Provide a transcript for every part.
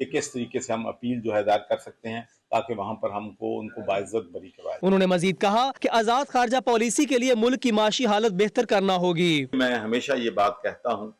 کہ کس طریقے سے ہم اپیل جو ہے دائر کر سکتے ہیں تاکہ وہاں پر ہم کو ان کو باعزت بری کروائے۔ انہوں نے مزید کہا کہ آزاد خارجہ پالیسی کے لیے ملک کی معاشی حالت بہتر کرنا ہوگی۔ میں ہمیشہ یہ بات کہتا ہوں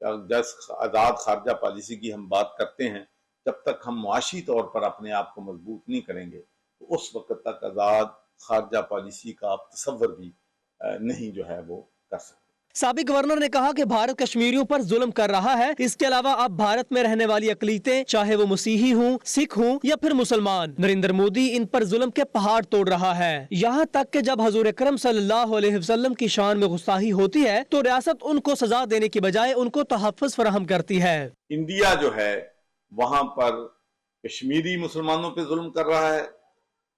کہ جب آزاد خارجہ پالیسی کی ہم بات کرتے ہیں، جب تک ہم معاشی طور پر اپنے آپ کو مضبوط نہیں کریں گے تو اس وقت تک آزاد خارجہ پالیسی کا آپ تصور بھی نہیں جو ہے وہ کر سکتے۔ سابق گورنر نے کہا کہ بھارت کشمیریوں پر ظلم کر رہا ہے۔ اس کے علاوہ اب بھارت میں رہنے والی اقلیتیں چاہے وہ مسیحی ہوں، سکھ ہوں یا پھر مسلمان، نریندر مودی ان پر ظلم کے پہاڑ توڑ رہا ہے۔ یہاں تک کہ جب حضور اکرم صلی اللہ علیہ وسلم کی شان میں گستاخی ہوتی ہے تو ریاست ان کو سزا دینے کی بجائے ان کو تحفظ فراہم کرتی ہے۔ انڈیا جو ہے وہاں پر کشمیری مسلمانوں پہ ظلم کر رہا ہے،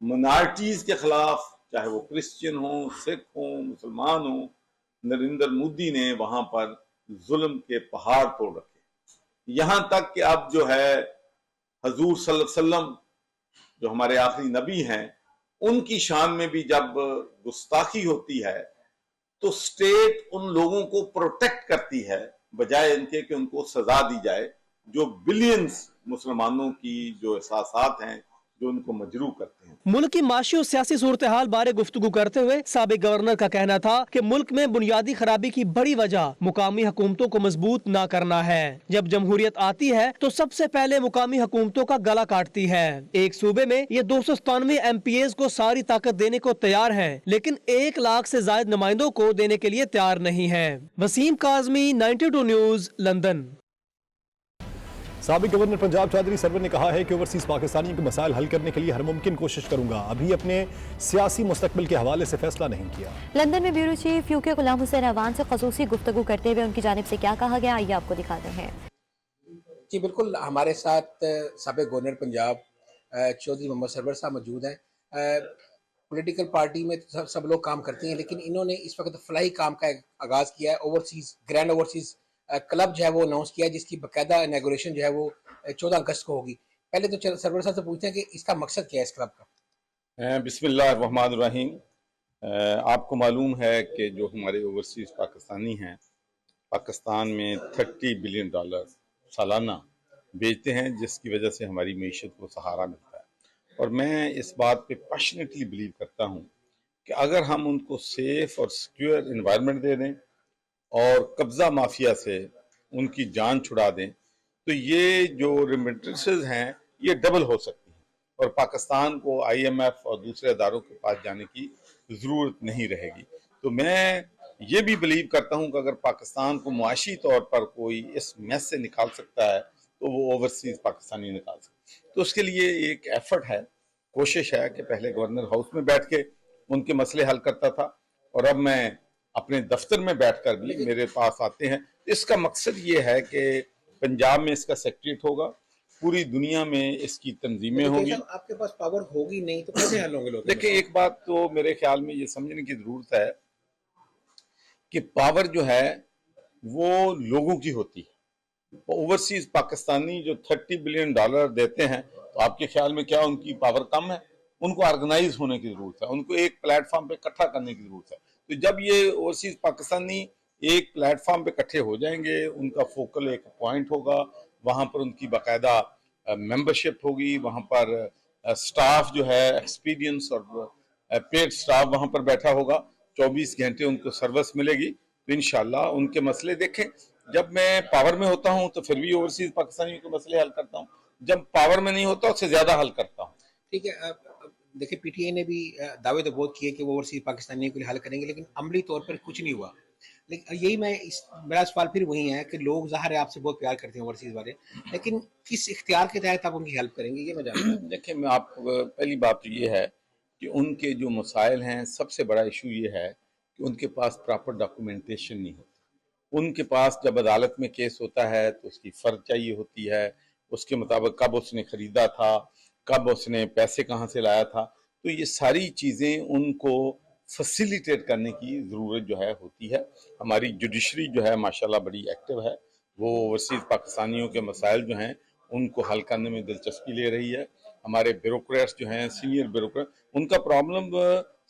منارٹیز کے خلاف، چاہے وہ کرسچن ہوں، سکھ ہوں، مسلمان ہوں، نریندر مودی نے وہاں پر ظلم کے پہاڑ توڑ رکھے۔ یہاں تک کہ اب جو ہے حضور صلی اللہ علیہ وسلم جو ہمارے آخری نبی ہیں ان کی شان میں بھی جب گستاخی ہوتی ہے تو سٹیٹ ان لوگوں کو پروٹیکٹ کرتی ہے بجائے ان کے کہ ان کو سزا دی جائے، جو بلینز مسلمانوں کی جو احساسات ہیں جو ان کو مجروح کرتے ہیں۔ ملک کی معاشی اور سیاسی صورتحال بارے گفتگو کرتے ہوئے سابق گورنر کا کہنا تھا کہ ملک میں بنیادی خرابی کی بڑی وجہ مقامی حکومتوں کو مضبوط نہ کرنا ہے۔ جب جمہوریت آتی ہے تو سب سے پہلے مقامی حکومتوں کا گلا کاٹتی ہے۔ ایک صوبے میں یہ 297 MPs کو ساری طاقت دینے کو تیار ہیں لیکن 1 لاکھ سے زائد نمائندوں کو دینے کے لیے تیار نہیں ہے۔ Waseem Kazmi, 92 news, London. سابق گورنر پنجاب چودھری سرور نے کہا ہے کہ اوورسیز پاکستانیوں کے مسائل حل کرنے کے لیے ہر ممکن کوشش کروں گا، ابھی اپنے سیاسی مستقبل کے حوالے سے فیصلہ نہیں کیا۔ لندن میں بیورو چیف UK غلام حسین اعوان سے خصوصی گفتگو کرتے ہوئے ان کی جانب سے کیا کہا گیا، آئیے آپ کو دکھاتے ہیں۔ جی بالکل، ہمارے ساتھ سابق گورنر پنجاب چودھری محمد سرور صاحب موجود ہیں۔ پولیٹیکل پارٹی میں سب لوگ کام کرتے ہیں لیکن انہوں نے اس وقت فلاحی کام کا آغاز کیا ہے۔ اوورسیز گرینڈ اوورسیز کلب جو ہے وہ اناؤنس کیا ہے جس کی باقاعدہ انیگوریشن جو ہے وہ 14 اگست کو ہوگی۔ پہلے تو سرور صاحب سے پوچھتے ہیں کہ اس کا مقصد کیا ہے اس کلب کا؟ بسم اللہ الرحمن الرحیم۔ آپ کو معلوم ہے کہ جو ہمارے اوورسیز پاکستانی ہیں پاکستان میں $30 بلین سالانہ بیچتے ہیں، جس کی وجہ سے ہماری معیشت کو سہارا ملتا ہے، اور میں اس بات پہ پیشنیٹلی بلیو کرتا ہوں کہ اگر ہم ان کو سیف اور سیکیور انوائرمنٹ دے دیں اور قبضہ مافیا سے ان کی جان چھڑا دیں تو یہ جو ریمیٹنسز ہیں یہ ڈبل ہو سکتی ہیں اور پاکستان کو IMF اور دوسرے اداروں کے پاس جانے کی ضرورت نہیں رہے گی۔ تو میں یہ بھی بلیو کرتا ہوں کہ اگر پاکستان کو معاشی طور پر کوئی اس میس سے نکال سکتا ہے تو وہ اوورسیز پاکستانی نکال سکتا ہے۔ تو اس کے لیے ایک ایفرٹ ہے، کوشش ہے کہ پہلے گورنر ہاؤس میں بیٹھ کے ان کے مسئلے حل کرتا تھا اور اب میں اپنے دفتر میں بیٹھ کر بھی میرے پاس آتے ہیں۔ اس کا مقصد یہ ہے کہ پنجاب میں اس کا سیکریٹریٹ ہوگا، پوری دنیا میں اس کی تنظیمیں ہوں گی۔ آپ کے پاس پاور ہوگی نہیں تو کیسے حل ہوں گے لوگ؟ دیکھیں، ایک بات تو میرے خیال میں یہ سمجھنے کی ضرورت ہے کہ پاور جو ہے وہ لوگوں کی ہوتی ہے۔ اوورسیز پاکستانی جو $30 بلین دیتے ہیں تو آپ کے خیال میں کیا ان کی پاور کم ہے؟ ان کو آرگنائز ہونے کی ضرورت ہے، ان کو ایک پلیٹ فارم پہ اکٹھا کرنے کی ضرورت ہے۔ تو جب یہ اوورسیز پاکستانی ایک پلیٹ فارم پہ اکٹھے ہو جائیں گے، ان کا فوکل ایک پوائنٹ ہوگا، وہاں پر ان کی باقاعدہ ممبرشپ ہوگی، وہاں پر سٹاف جو ہے ایکسپیرینس اور پیڈ سٹاف وہاں پر بیٹھا ہوگا، 24 گھنٹے ان کو سروس ملے گی، تو انشاءاللہ ان کے مسئلے دیکھیں۔ جب میں پاور میں ہوتا ہوں تو پھر بھی اوورسیز پاکستانیوں کے مسئلے حل کرتا ہوں، جب پاور میں نہیں ہوتا اس سے زیادہ حل کرتا ہوں۔ ٹھیک ہے، دیکھیں پی ٹی آئی نے بھی دعوے تو بہت کیے کہ وہ اوورسیز پاکستانیوں کے لیے حل کریں گے لیکن عملی طور پر کچھ نہیں ہوا۔ لیکن یہی میرا سوال پھر وہی ہے کہ لوگ ظاہر ہے آپ سے بہت پیار کرتے ہیں اوورسیز والے، لیکن کس اختیار کے تحت آپ ان کی ہیلپ کریں گے یہ میں جانتا ہوں۔ دیکھیں، میں آپ پہلی بات تو یہ ہے کہ ان کے جو مسائل ہیں سب سے بڑا ایشو یہ ہے کہ ان کے پاس پراپر ڈاکومنٹیشن نہیں ہوتی۔ ان کے پاس جب عدالت میں کیس ہوتا ہے تو اس کی فرد چاہیے ہوتی ہے، اس کے مطابق کب اس نے خریدا تھا، کب اس نے پیسے کہاں سے لایا تھا، تو یہ ساری چیزیں ان کو فیسیلیٹیٹ کرنے کی ضرورت جو ہے ہوتی ہے۔ ہماری جوڈیشری جو ہے ماشاءاللہ بڑی ایکٹیو ہے، وہ اوورسیز پاکستانیوں کے مسائل جو ہیں ان کو حل کرنے میں دلچسپی لے رہی ہے۔ ہمارے بیوروکریٹس جو ہیں، سینئر بیوروکریٹ، ان کا پرابلم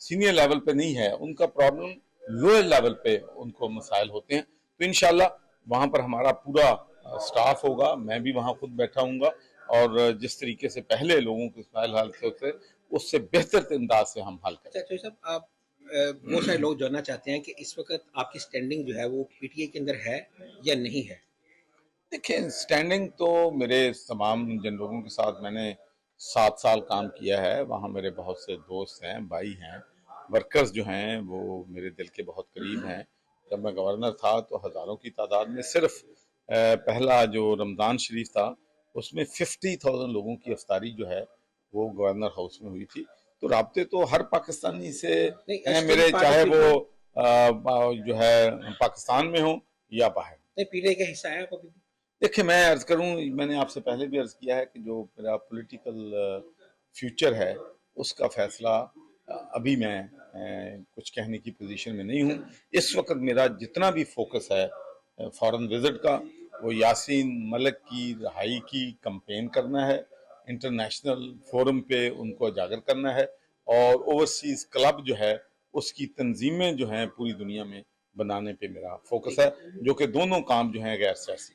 سینئر لیول پہ نہیں ہے، ان کا پرابلم لوئر لیول پہ ان کو مسائل ہوتے ہیں۔ تو انشاءاللہ وہاں پر ہمارا پورا سٹاف ہوگا، میں بھی وہاں خود بیٹھا ہوں گا اور جس طریقے سے پہلے لوگوں کے مسائل حل ہوتے اس سے بہتر انداز سے ہم حل کریں. اچھا صاحب، آپ بہت سارے لوگ جاننا چاہتے ہیں کہ اس وقت آپ کی سٹینڈنگ جو ہے وہ پی ٹی آئی کے اندر ہے یا نہیں ہے؟ دیکھیں سٹینڈنگ تو میرے تمام جن لوگوں کے ساتھ میں نے 7 سال کام کیا ہے وہاں میرے بہت سے دوست ہیں، بھائی ہیں، ورکرز جو ہیں وہ میرے دل کے بہت قریب ہیں. جب میں گورنر تھا تو ہزاروں کی تعداد میں صرف پہلا جو رمضان شریف تھا اس میں 50,000 لوگوں کی افطاری جو ہے وہ گورنر ہاؤس میں ہوئی تھی. تو رابطے تو ہر پاکستانی سے نہیں، ہیں ایس ٹی میرے، پارٹی چاہے کی وہ جو ہے پاکستان میں ہوں یا باہر. نہیں، پی ٹی آئی کا حصہ ہے آپ ابھی بھی؟ دیکھیں میں عرض کروں، میں نے آپ سے پہلے بھی عرض کیا ہے کہ جو میرا پولیٹیکل فیوچر ہے اس کا فیصلہ ابھی میں کچھ کہنے کی پوزیشن میں نہیں ہوں. اس وقت میرا جتنا بھی فوکس ہے فارن وزٹ کا وہ یاسین ملک کی رہائی کی کمپین کرنا ہے، انٹرنیشنل فورم پہ ان کو اجاگر کرنا ہے، اور اوورسیز کلب جو ہے اس کی تنظیمیں جو ہیں پوری دنیا میں بنانے پہ میرا فوکس ہے، جو کہ دونوں کام جو ہیں غیر سیاسی.